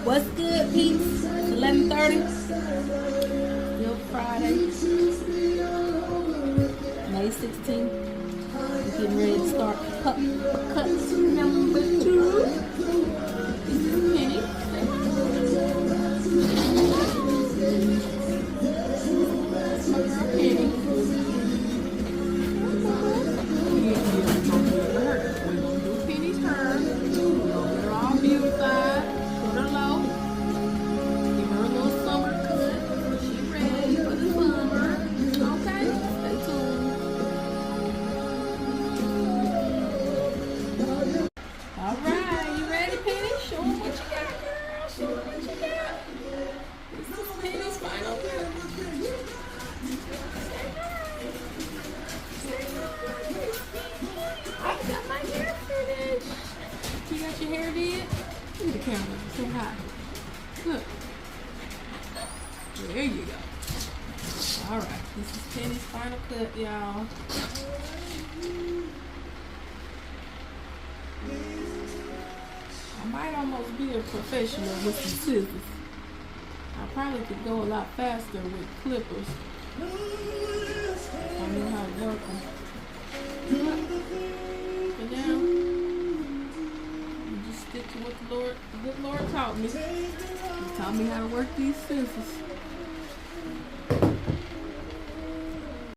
What's good, peeps? 11:30. Still Friday, May 16th. We're getting ready to start pup cut number 2. This is Penny. That's my girl Penny. We're gonna do Penny's hair. Get her all beautified. Put her low. Give her a little summer cut. She ready for the summer. Okay? Stay tuned. Alright, you ready, Penny? Show them what you got, girl. Show them what you got. This is Penny's final cut. I've got my hair finished. You got your hair did? Look at the camera. So high. Look. There you go. Alright, this is Penny's final cut, y'all. I might almost be a professional with some scissors. I probably could go a lot faster with clippers. I know how to work them. But now, you just stick to what the good Lord taught me. He taught me how to work these scissors.